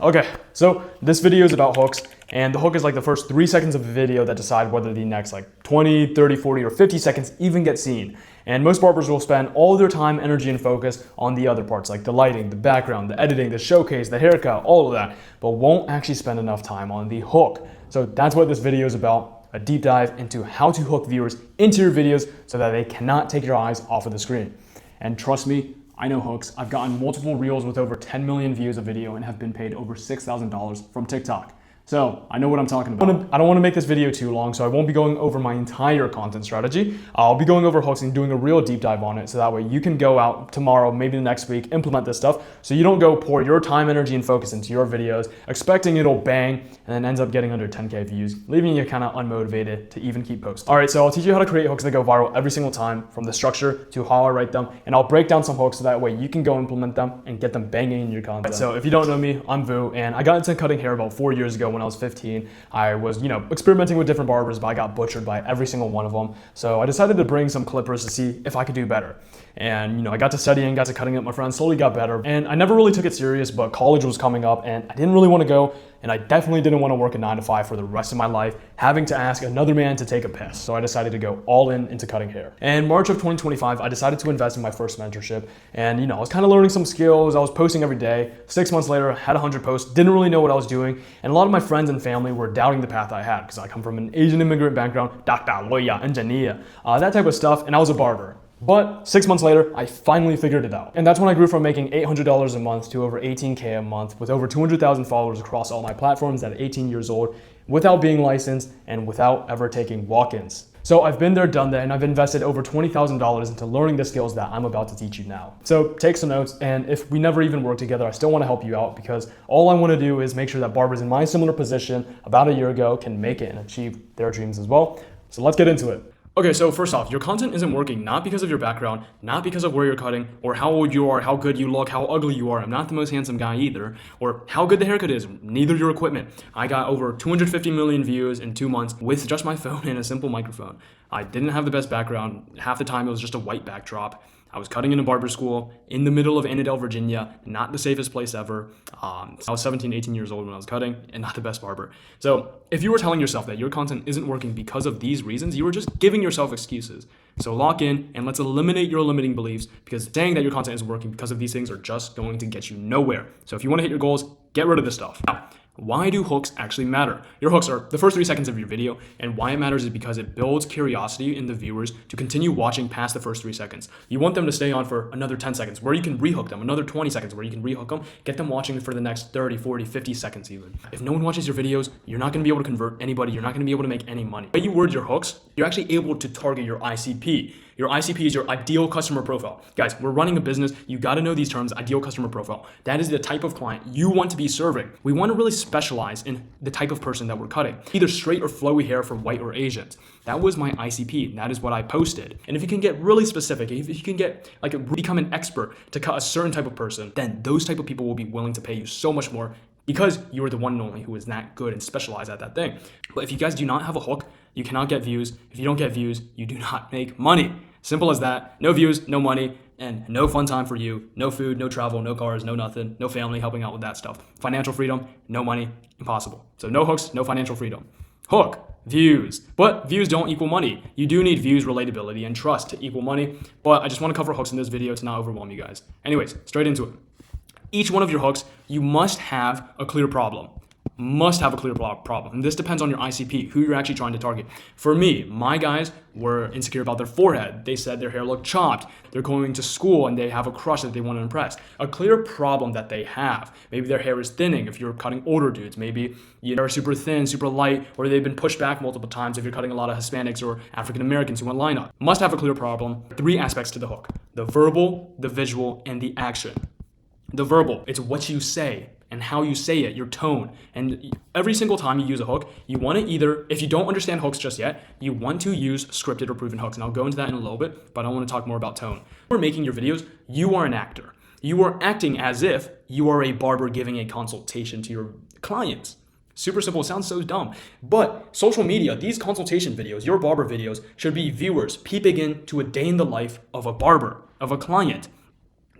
Okay, so this video is about hooks, and the hook is like the first 3 seconds of the video that decide whether the next like 20, 30, 40, or 50 seconds even get seen. And most barbers will spend all their time, energy, and focus on the other parts, like the lighting, the background, the editing, the showcase, the haircut, all of that, but won't actually spend enough time on the hook. So that's what this video is about, a deep dive into how to hook viewers into your videos so that they cannot take your eyes off of the screen. And trust me, I know hooks. I've gotten multiple reels with over 10 million views a video and have been paid over $6,000 from TikTok. So I know what I'm talking about. I don't want to make this video too long, so I won't be going over my entire content strategy. I'll be going over hooks and doing a real deep dive on it, so that way you can go out tomorrow, maybe the next week, implement this stuff, so you don't go pour your time, energy, and focus into your videos, expecting it'll bang, and then ends up getting under 10K views, leaving you kind of unmotivated to even keep posting. All right, so I'll teach you how to create hooks that go viral every single time, from the structure to how I write them, and I'll break down some hooks so that way you can go implement them and get them banging in your content. So if you don't know me, I'm Vu, and I got into cutting hair about 4 years ago when I was 15. I was, experimenting with different barbers, but I got butchered by every single one of them. So I decided to bring some clippers to see if I could do better. And, I got to studying, got to cutting up my friends, slowly got better. And I never really took it serious, but college was coming up and I didn't really want to go. And I definitely didn't want to work a 9 to 5 for the rest of my life, having to ask another man to take a piss. So I decided to go all in into cutting hair. And March of 2025, I decided to invest in my first mentorship. And, I was kind of learning some skills. I was posting every day. 6 months later, I had 100 posts, didn't really know what I was doing. And a lot of my friends and family were doubting the path I had because I come from an Asian immigrant background, doctor, lawyer, engineer, that type of stuff. And I was a barber. But 6 months later, I finally figured it out. And that's when I grew from making $800 a month to over $18K a month with over 200,000 followers across all my platforms at 18 years old, without being licensed and without ever taking walk-ins. So I've been there, done that, and I've invested over $20,000 into learning the skills that I'm about to teach you now. So take some notes, and if we never even work together, I still want to help you out because all I want to do is make sure that barbers in my similar position about a year ago can make it and achieve their dreams as well. So let's get into it. Okay, so first off, your content isn't working not because of your background, not because of where you're cutting, or how old you are, how good you look, how ugly you are. I'm not the most handsome guy either, or how good the haircut is, neither your equipment. I got over 250 million views in 2 months with just my phone and a simple microphone. I didn't have the best background. Half the time it was just a white backdrop. I was cutting in a barber school in the middle of Annandale, Virginia, not the safest place ever. I was 17, 18 years old when I was cutting and not the best barber. So if you were telling yourself that your content isn't working because of these reasons, you were just giving yourself excuses. So lock in and let's eliminate your limiting beliefs, because saying that your content isn't working because of these things are just going to get you nowhere. So if you want to hit your goals, get rid of this stuff. Now, why do hooks actually matter? Your hooks are the first 3 seconds of your video, and why it matters is because it builds curiosity in the viewers to continue watching past the first 3 seconds. You want them to stay on for another 10 seconds where you can rehook them, another 20 seconds where you can rehook them, get them watching for the next 30, 40, 50 seconds even. If no one watches your videos, you're not going to be able to convert anybody, you're not going to be able to make any money. The way you word your hooks, you're actually able to target your ICP. Your ICP is your ideal customer profile. Guys, we're running a business. You got to know these terms, ideal customer profile. That is the type of client you want to be serving. We want to really specialize in the type of person that we're cutting, either straight or flowy hair for white or Asians. That was my ICP. That is what I posted. And if you can get really specific, if you can get become an expert to cut a certain type of person, then those type of people will be willing to pay you so much more because you are the one and only who is that good and specialized at that thing. But if you guys do not have a hook, you cannot get views. If you don't get views, you do not make money. Simple as that. No views, no money, and no fun time for you. No food, no travel, no cars, no nothing, no family helping out with that stuff. Financial freedom, no money, impossible. So no hooks, no financial freedom. Hook, views. But views don't equal money. You do need views, relatability, and trust to equal money. But I just want to cover hooks in this video to not overwhelm you guys. Anyways, straight into it. Each one of your hooks, you must have a clear problem. Must have a clear problem. And this depends on your ICP, who you're actually trying to target. For me, my guys were insecure about their forehead. They said their hair looked chopped. They're going to school and they have a crush that they want to impress. A clear problem that they have. Maybe their hair is thinning if you're cutting older dudes. Maybe they're super thin, super light, or they've been pushed back multiple times if you're cutting a lot of Hispanics or African Americans who want line up. Must have a clear problem. 3 aspects to the hook: the verbal, the visual, and the action. The verbal, it's what you say and how you say it, your tone. And every single time you use a hook, you want to either, if you don't understand hooks just yet, you want to use scripted or proven hooks. And I'll go into that in a little bit, but I want to talk more about tone. When you're making your videos, you are an actor. You are acting as if you are a barber giving a consultation to your clients. Super simple, it sounds so dumb. But social media, these consultation videos, your barber videos, should be viewers peeping into a day in the life of a barber, of a client.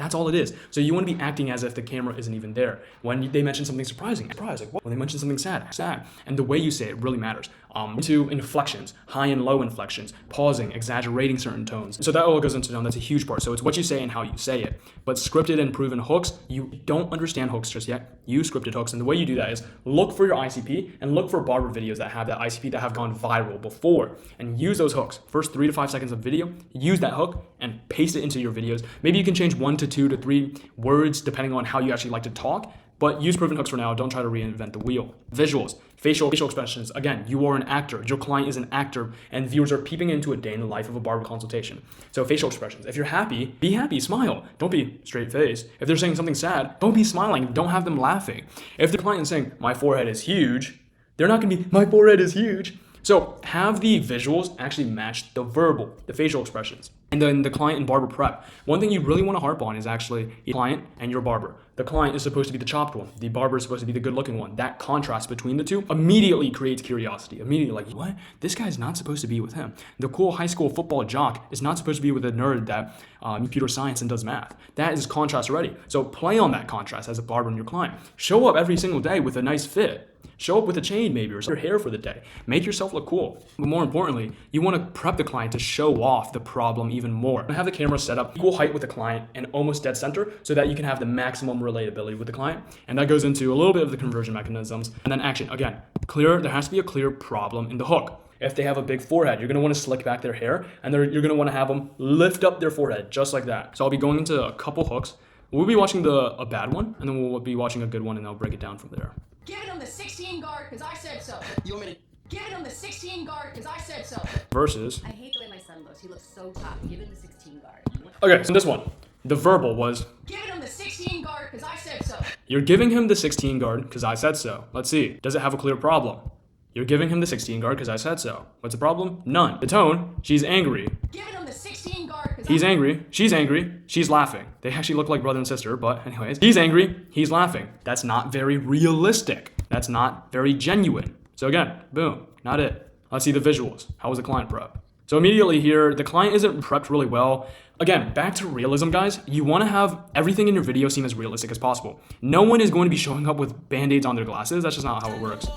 That's all it is. So you want to be acting as if the camera isn't even there. When they mention something surprising, surprise. Like what? When they mention something sad, sad. And the way you say it really matters. Into inflections, high and low inflections, pausing, exaggerating certain tones. So that all goes into tone. That's a huge part. So it's what you say and how you say it. But scripted and proven hooks, you don't understand hooks just yet. Use scripted hooks. And the way you do that is look for your ICP and look for barber videos that have that ICP that have gone viral before, and use those hooks. First 3 to 5 seconds of video, use that hook and paste it into your videos. Maybe you can change 1 to 2 to 3 words depending on how you actually like to talk, but use proven hooks for now. Don't try to reinvent the wheel. Visuals, facial expressions. Again, you are an actor. Your client is an actor, and viewers are peeping into a day in the life of a barber consultation. So facial expressions. If you're happy, be happy, smile. Don't be straight face. If they're saying something sad, don't be smiling. Don't have them laughing. If the client is saying, my forehead is huge, they're not gonna be, my forehead is huge. So have the visuals actually match the verbal, the facial expressions. And then the client and barber prep. One thing you really want to harp on is actually the client and your barber. The client is supposed to be the chopped one. The barber is supposed to be the good looking one. That contrast between the two immediately creates curiosity. Immediately like, what? This guy's not supposed to be with him. The cool high school football jock is not supposed to be with a nerd that computer science and does math. That is contrast already. So play on that contrast as a barber and your client. Show up every single day with a nice fit. Show up with a chain maybe or your hair for the day. Make yourself look cool. But more importantly, you want to prep the client to show off the problem even more. Have the camera set up equal height with the client and almost dead center so that you can have the maximum relatability with the client. And that goes into a little bit of the conversion mechanisms. And then action. Again, clear. There has to be a clear problem in the hook. If they have a big forehead, you're going to want to slick back their hair, and you're going to want to have them lift up their forehead just like that. So I'll be going into a couple hooks. We'll be watching a bad one, and then we'll be watching a good one, and I'll break it down from there. Giving him the 16 guard because I said so. You want me to? Giving him the 16 guard because I said so. Versus. I hate the way my son looks. He looks so tough. Give him the 16 guard. Okay, so this one, the verbal was. Giving him the 16 guard because I said so. You're giving him the 16 guard because I said so. Let's see. Does it have a clear problem? You're giving him the 16 guard because I said so. What's the problem? None. The tone, she's angry. Giving him the 16 guard because He's angry. She's angry. She's laughing. They actually look like brother and sister, but anyways. He's angry. He's laughing. That's not very realistic. That's not very genuine. So again, boom, not it. Let's see the visuals. How was the client prep? So immediately here, the client isn't prepped really well. Again, back to realism, guys. You want to have everything in your video seem as realistic as possible. No one is going to be showing up with band-aids on their glasses. That's just not how it works.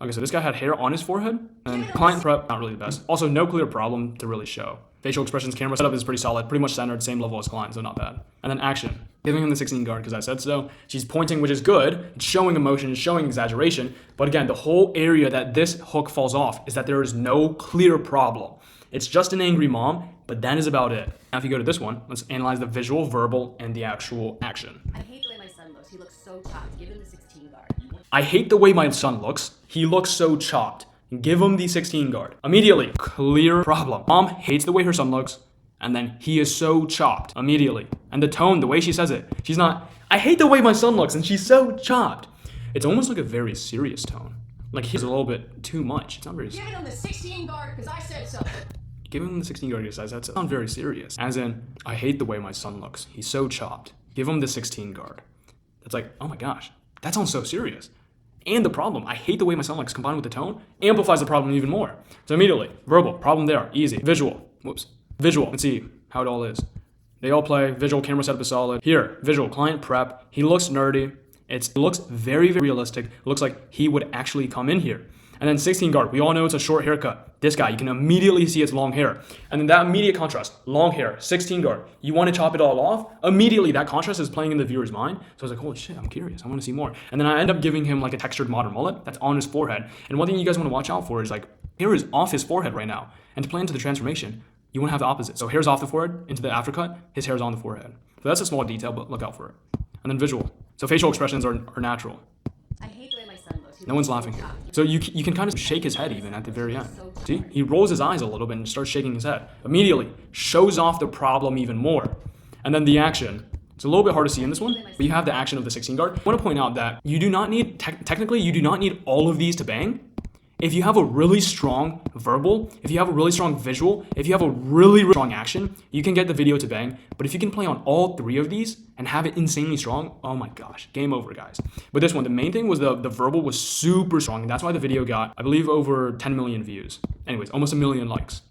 Okay, so this guy had hair on his forehead, and client prep, not really the best. Also, no clear problem to really show. Facial expressions, camera setup is pretty solid, pretty much centered, same level as client, so not bad. And then action. Giving him the 16 guard because I said so. She's pointing, which is good. It's showing emotion, it's showing exaggeration. But again, the whole area that this hook falls off is that there is no clear problem. It's just an angry mom, but that is about it. Now if you go to this one, let's analyze the visual, verbal, and the actual action. I hate the way my son looks. He looks so tough. Give him the 16 guard. I hate the way my son looks. He looks so chopped. Give him the 16 guard. Immediately, clear problem. Mom hates the way her son looks, and then he is so chopped. Immediately. And the tone, the way she says it, she's not, I hate the way my son looks, and she's so chopped. It's almost like a very serious tone. Like he's a little bit too much. It's not very serious. Giving him the 16 guard because I said so. Giving him the 16 guard because I said so. Sounds very serious. As in, I hate the way my son looks. He's so chopped. Give him the 16 guard. That's like, oh my gosh, that sounds so serious. And the problem, I hate the way my son looks combined with the tone, amplifies the problem even more. So immediately, verbal, problem there, easy. Visual, whoops. Visual, let's see how it all is. They all play, visual, camera setup is solid. Here, visual, client prep, he looks nerdy. It looks very, very realistic. It looks like he would actually come in here. And then 16 guard, we all know it's a short haircut. This guy, you can immediately see it's long hair. And then that immediate contrast, long hair, 16 guard. You want to chop it all off? Immediately that contrast is playing in the viewer's mind. So I was like, holy shit, I'm curious. I want to see more. And then I end up giving him like a textured modern mullet that's on his forehead. And one thing you guys want to watch out for is like, hair is off his forehead right now. And to play into the transformation, you want to have the opposite. So hair's off the forehead, into the aftercut, his hair's on the forehead. So that's a small detail, but look out for it. And then visual. So facial expressions are natural. I hate the way my son looks. He No looks one's so laughing here. tough. So you can kind of shake his head even at the very end. See? He rolls his eyes a little bit and starts shaking his head. Immediately, shows off the problem even more. And then the action. It's a little bit hard to see in this one, but you have the action of the 16 guard. I want to point out that you do not need, technically, you do not need all of these to bang. If you have a really strong verbal, if you have a really strong visual, if you have a really strong action, you can get the video to bang. But if you can play on all three of these and have it insanely strong, oh my gosh, game over, guys. With this one, the main thing was the verbal was super strong. And that's why the video got, I believe, over 10 million views. Anyways, almost 1 million likes.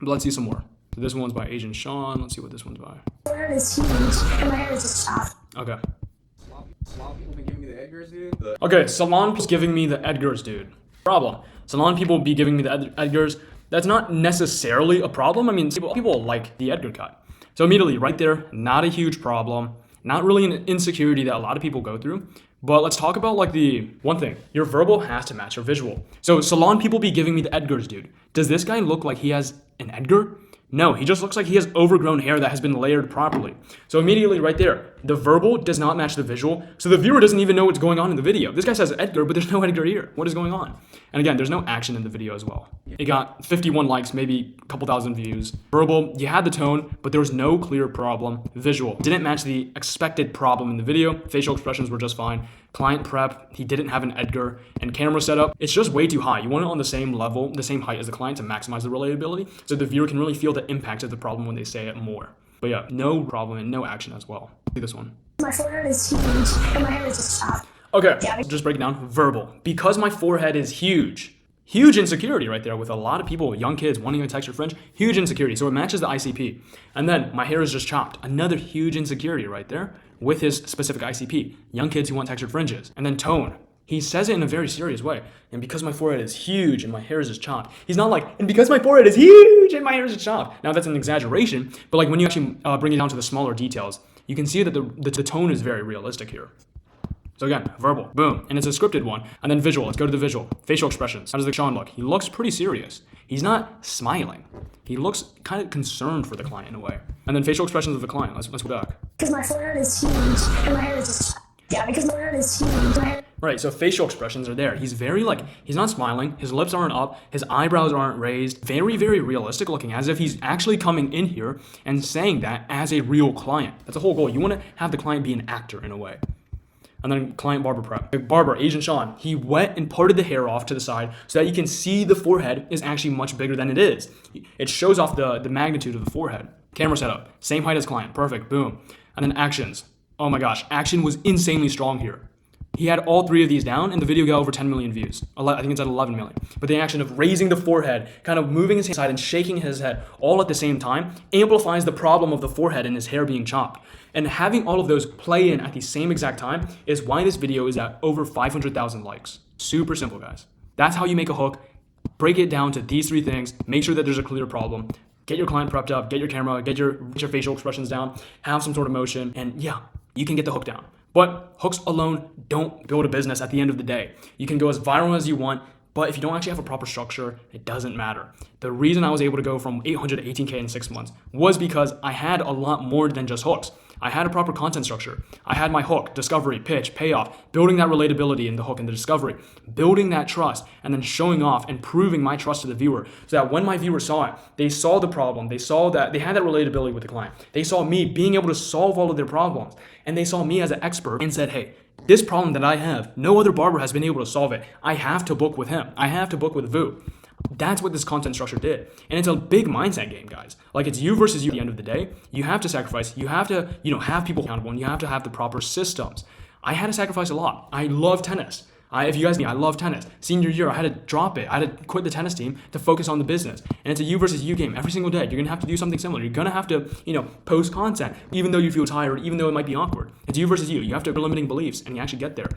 But let's see some more. So this one's by Agent Sean. Let's see what this one's by. Forehead is huge, and my hair is just chopped. Okay. Salon people been giving me the Edgars, dude. Okay, salon people's giving me the Edgars, dude. Problem. Salon people be giving me the Edgars. That's not necessarily a problem. I mean, people like the Edgar cut. So immediately, right there, not a huge problem. Not really an insecurity that a lot of people go through. But let's talk about like the one thing. Your verbal has to match your visual. So salon people be giving me the Edgars, dude. Does this guy look like he has an Edgar? No, he just looks like he has overgrown hair that has been layered properly. So immediately right there, the verbal does not match the visual. So the viewer doesn't even know what's going on in the video. This guy says Edgar, but there's no Edgar here. What is going on? And again, there's no action in the video as well. It got 51 likes, maybe a couple thousand views. Verbal, you had the tone, but there was no clear problem. Visual didn't match the expected problem in the video. Facial expressions were just fine. Client prep, he didn't have an Edgar. And camera setup, it's just way too high. You want it on the same level, the same height as the client to maximize the relatability, so the viewer can really feel the impact of the problem when they say it more. But yeah, no problem and no action as well. See this one. My forehead is huge, and my hair is just chopped. Okay, just break it down. Verbal. Because my forehead is huge. Huge insecurity right there with a lot of people, young kids wanting a textured fringe. Huge insecurity. So it matches the ICP. And then my hair is just chopped. Another huge insecurity right there with his specific ICP. Young kids who want textured fringes. And then tone. He says it in a very serious way. And because my forehead is huge and my hair is just chopped. He's not like, and because my forehead is huge and my hair is just chopped. Now that's an exaggeration, but like when you actually bring it down to the smaller details, you can see that the tone is very realistic here. So again, verbal, boom, and it's a scripted one. And then visual, let's go to the visual. Facial expressions. How does the Sean look? He looks pretty serious. He's not smiling. He looks kind of concerned for the client in a way. And then facial expressions of the client. Let's go back. Because my forehead is huge, and my hair is just chopped. Yeah, because my forehead is huge, my hair. Right, so facial expressions are there. He's very he's not smiling, his lips aren't up, his eyebrows aren't raised. Very, very realistic looking, as if he's actually coming in here and saying that as a real client. That's the whole goal. You want to have the client be an actor in a way. And then client barber prep. Barber, Agent Sean, he wet and parted the hair off to the side so that you can see the forehead is actually much bigger than it is. It shows off the magnitude of the forehead. Camera setup, same height as client, perfect, boom. And then actions. Oh my gosh, action was insanely strong here. He had all three of these down and the video got over 10 million views. I think it's at 11 million. But the action of raising the forehead, kind of moving his side and shaking his head all at the same time amplifies the problem of the forehead and his hair being chopped. And having all of those play in at the same exact time is why this video is at over 500,000 likes. Super simple, guys. That's how you make a hook. Break it down to these three things. Make sure that there's a clear problem. Get your client prepped up, get your camera, get your facial expressions down, have some sort of motion, and yeah, you can get the hook down. But hooks alone don't build a business at the end of the day. You can go as viral as you want, but if you don't actually have a proper structure, it doesn't matter. The reason I was able to go from 800 to 18K in 6 months was because I had a lot more than just hooks. I had a proper content structure. I had my hook, discovery, pitch, payoff, building that relatability in the hook and the discovery, building that trust, and then showing off and proving my trust to the viewer so that when my viewer saw it, they saw the problem, they saw that they had that relatability with the client. They saw me being able to solve all of their problems, and they saw me as an expert and said, hey, this problem that I have, no other barber has been able to solve it. I have to book with him. I have to book with Vu. That's what this content structure did. And it's a big mindset game, guys. Like, it's you versus you at the end of the day. You have to sacrifice. You have to, have people accountable, and you have to have the proper systems. I had to sacrifice a lot. I love tennis. If you guys know, I love tennis. Senior year, I had to drop it. I had to quit the tennis team to focus on the business. And it's a you versus you game every single day. You're going to have to do something similar. You're going to have to, post content, even though you feel tired, even though it might be awkward. It's you versus you. You have to have limiting beliefs, and you actually get there.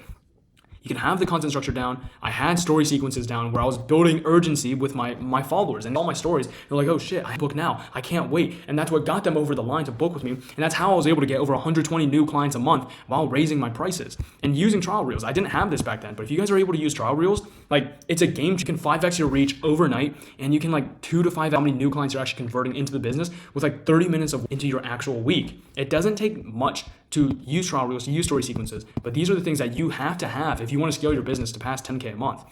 You can have the content structure down. I had story sequences down where I was building urgency with my followers and all my stories. They're like, oh shit, I book now. I can't wait. And that's what got them over the line to book with me. And that's how I was able to get over 120 new clients a month while raising my prices and using trial reels. I didn't have this back then, but if you guys are able to use trial reels, it's a game. You can 5x your reach overnight, and you can 2 to 5 how many new clients you're actually converting into the business with 30 minutes into your actual week. It doesn't take much to use trial reels, to use story sequences, but these are the things that you have to have if you want to scale your business to past 10K a month.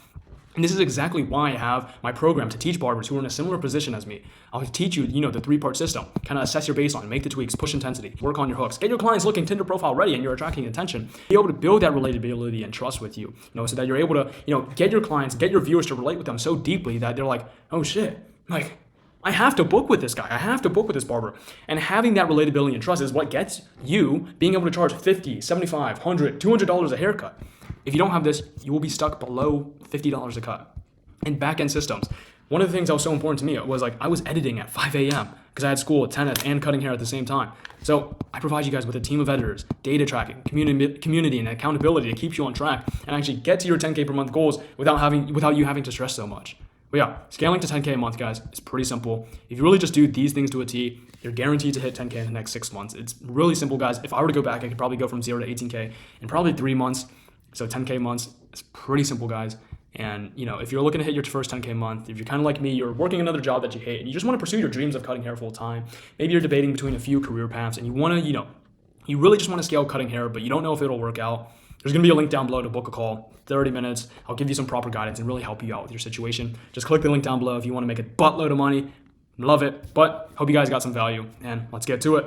And this is exactly why I have my program to teach barbers who are in a similar position as me. I'll teach you, the 3-part system, kind of assess your baseline, make the tweaks, push intensity, work on your hooks, get your clients looking Tinder profile ready, and you're attracting attention. Be able to build that relatability and trust with you, so that you're able to, get your clients, get your viewers to relate with them so deeply that they're like, oh shit, I have to book with this guy. I have to book with this barber. And having that relatability and trust is what gets you being able to charge $50, $75, $100, $200 a haircut. If you don't have this, you will be stuck below $50 a cut. And back-end systems. One of the things that was so important to me was like I was editing at 5 a.m. because I had school at 10 and cutting hair at the same time. So I provide you guys with a team of editors, data tracking, community, and accountability to keep you on track and actually get to your 10K per month goals without you having to stress so much. But yeah, scaling to 10K a month, guys, is pretty simple. If you really just do these things to a T, you're guaranteed to hit 10K in the next 6 months. It's really simple, guys. If I were to go back, I could probably go from 0 to 18K in probably 3 months. So 10K months, it's pretty simple, guys. And if you're looking to hit your first 10K month, if you're kind of like me, you're working another job that you hate and you just want to pursue your dreams of cutting hair full time. Maybe you're debating between a few career paths and you want to, you really just want to scale cutting hair, but you don't know if it'll work out. There's going to be a link down below to book a call, 30 minutes. I'll give you some proper guidance and really help you out with your situation. Just click the link down below if you want to make a buttload of money. Love it. But hope you guys got some value and let's get to it.